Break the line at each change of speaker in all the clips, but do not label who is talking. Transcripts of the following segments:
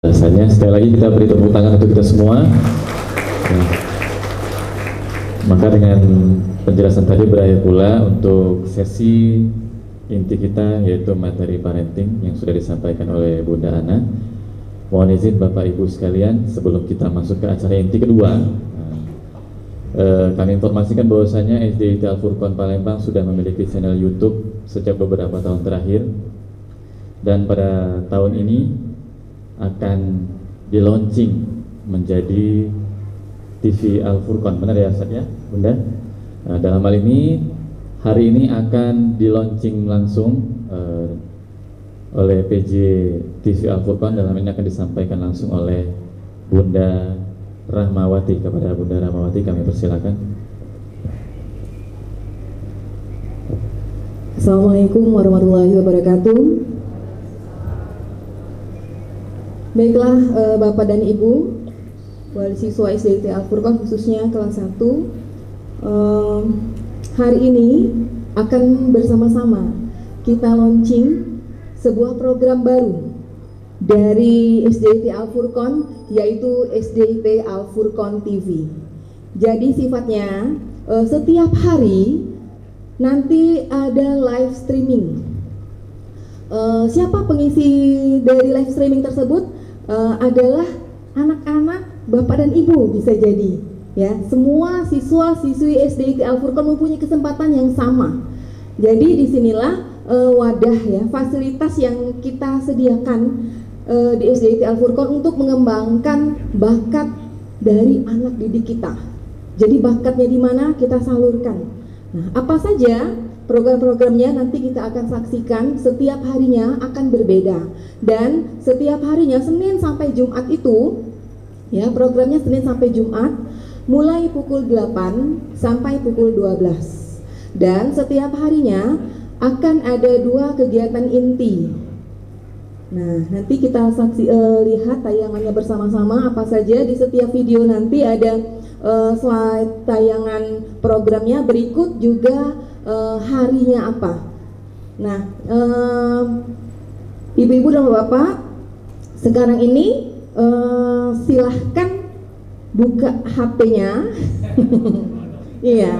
Rasanya sekali lagi kita beri tepuk tangan untuk kita semua. Nah, maka dengan penjelasan tadi berakhir pula untuk sesi inti kita, yaitu materi parenting yang sudah disampaikan oleh Bunda Ana. Mohon izin Bapak Ibu sekalian, sebelum kita masuk ke acara inti kedua, kami informasikan bahwasanya SDIT Al-Furqon Palembang sudah memiliki channel YouTube sejak beberapa tahun terakhir, dan pada tahun ini akan di-launching menjadi TV Al-Furqon. Benar ya Ustaz ya, Bunda? Dalam hal ini, hari ini akan di-launching langsung oleh PJ TV Al-Furqon. Dalam ini akan disampaikan langsung oleh Bunda Rahmawati. Kepada Bunda Rahmawati kami persilakan.
Assalamualaikum warahmatullahi wabarakatuh. Baiklah Bapak dan Ibu, wali siswa SDIT Al-Furqon khususnya kelas 1, hari ini akan bersama-sama kita launching sebuah program baru dari SDIT Al-Furqon, yaitu SDIT Al-Furqon TV. Jadi sifatnya setiap hari nanti ada live streaming. Siapa pengisi dari live streaming tersebut? Adalah anak-anak Bapak dan Ibu, bisa jadi ya, semua siswa-siswi SDIT Al-Furqon mempunyai kesempatan yang sama. Jadi disinilah wadah ya, fasilitas yang kita sediakan di SDIT Al-Furqon untuk mengembangkan bakat dari anak didik kita. Jadi bakatnya di mana kita salurkan. Nah, apa saja program-programnya nanti kita akan saksikan, setiap harinya akan berbeda. Dan setiap harinya Senin sampai Jumat itu ya, programnya Senin sampai Jumat mulai pukul 8 sampai pukul 12. Dan setiap harinya akan ada 2 kegiatan inti. Nah, nanti kita lihat tayangannya bersama-sama apa saja. Di setiap video nanti ada slide tayangan programnya, berikut juga harinya apa. Nah, Ibu-ibu dan Bapak, sekarang ini silahkan buka HP-nya. Iya,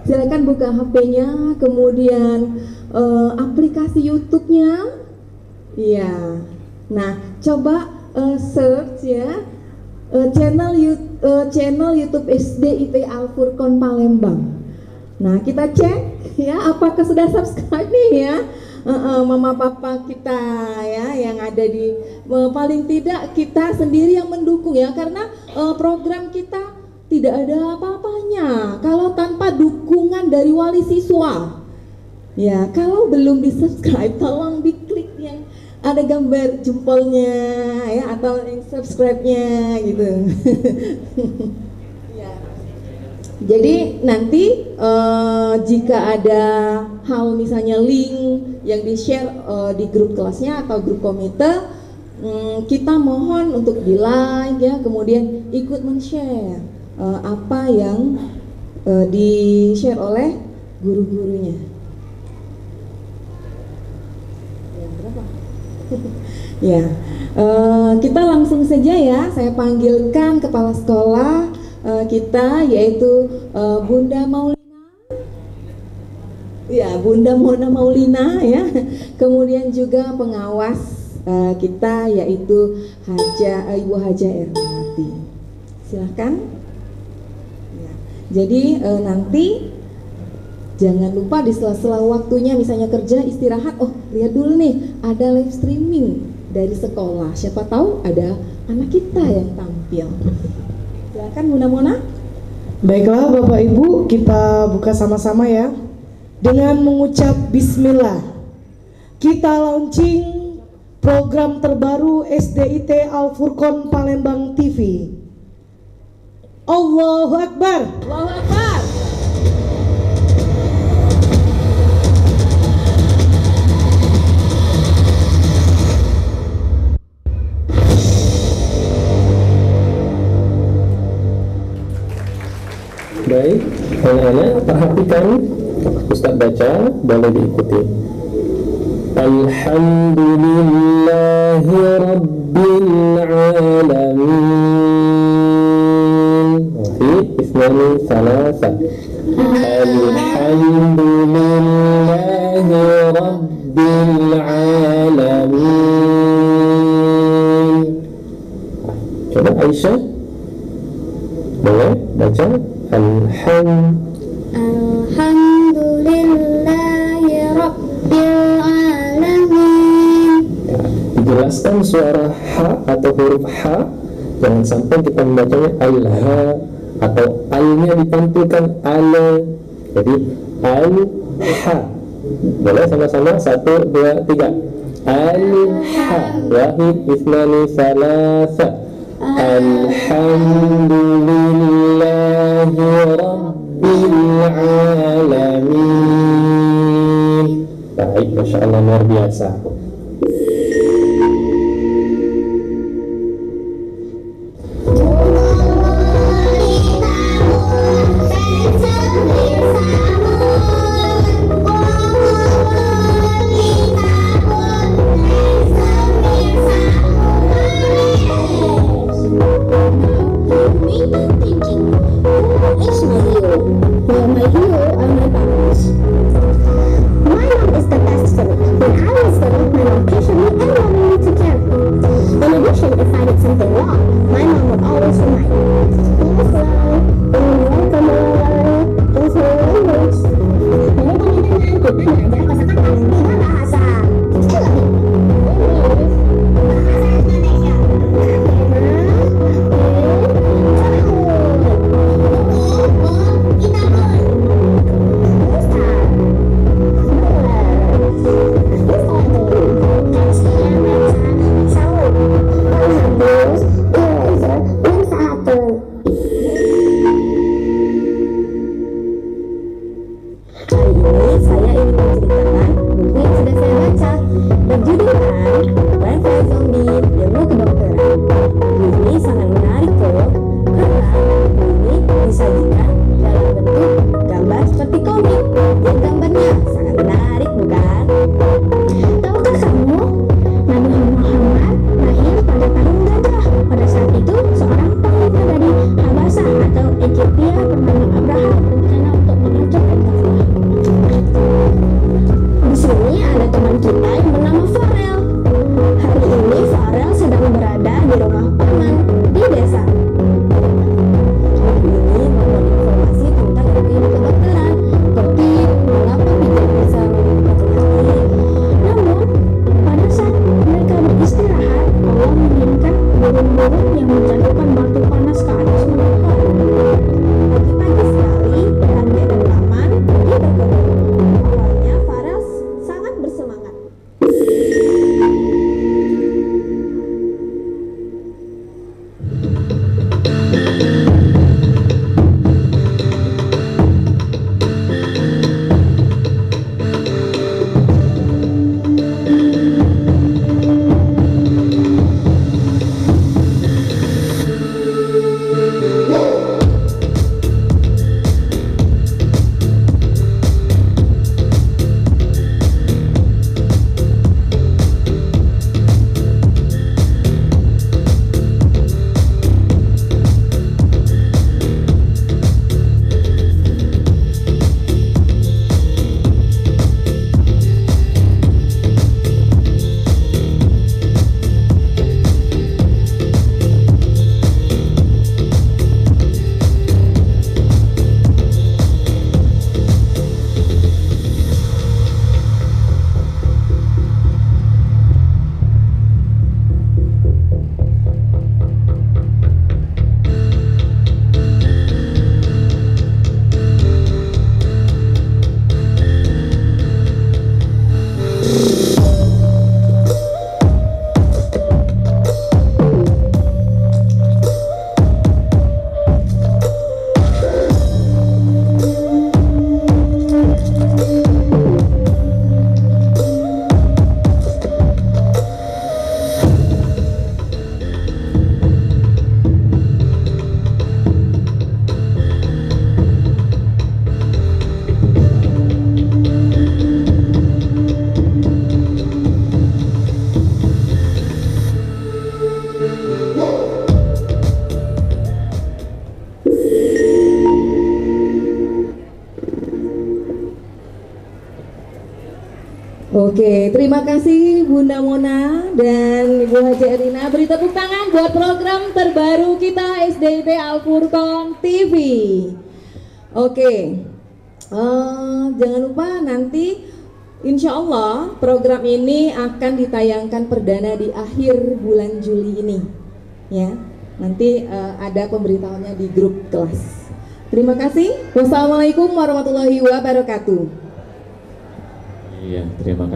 silahkan buka HP-nya, kemudian aplikasi YouTube-nya. Iya. Nah, coba search ya channel YouTube SDIT Al-Furqon Palembang. Nah, kita cek ya, apakah sudah subscribe nih ya mama papa kita ya yang ada di, paling tidak kita sendiri yang mendukung ya, karena program kita tidak ada apa-apanya kalau tanpa dukungan dari wali siswa. Ya, kalau belum di subscribe tolong diklik yang ada gambar jempolnya ya, atau yang subscribe-nya gitu. Ya. Jadi nanti jika ada hal misalnya link yang di-share di grup kelasnya atau grup komite, kita mohon untuk di-like ya, kemudian ikut men-share apa yang di-share oleh guru-gurunya. Ya, kita langsung saja ya, saya panggilkan kepala sekolah kita, yaitu Bunda Maulina. Ya, Bunda Mona Maulina ya. Kemudian juga pengawas kita, yaitu Ibu Haja Ermawati. Silahkan. Ya. Jadi nanti jangan lupa di sela-sela waktunya, misalnya kerja, istirahat, oh lihat dulu nih ada live streaming dari sekolah, siapa tahu ada anak kita yang tampil. Silakan Bunda Mona.
Baiklah Bapak Ibu, kita buka sama-sama ya dengan mengucap bismillah. Kita launching program terbaru SDIT Al-Furqon Palembang TV. Allahu Akbar.
Allahu Akbar.
Baik, anak-anak perhatikan, Ustaz baca, boleh diikuti. Alhamdulillahi Rabbil
Rabbil Alamin. Wahid isnani salasa. Alhamdulillahi Rabbil Alamin. Coba Aisyah, boleh baca
Alhamdulillahi Rabbil Alamin.
Dijelaskan suara ha atau huruf ha, jangan sampai kita membacanya al-ha atau al-nya ditampilkan ala. Jadi al-ha. Boleh sama-sama 1, 2, 3. Al-ha. Wahid isnani salasa. Alhamdulillahi Rabbil Alamin. Baik, Masya Allah, luar biasa.
Oke, terima kasih Bunda Mona dan Ibu Haji Erina. Beri tepuk tangan buat program terbaru kita SDIT Al Furqon TV. Oke, jangan lupa nanti insya Allah program ini akan ditayangkan perdana di akhir bulan Juli ini. Ya, nanti ada pemberitahuannya di grup kelas. Terima kasih. Wassalamualaikum warahmatullahi wabarakatuh.
Iya, terima kasih.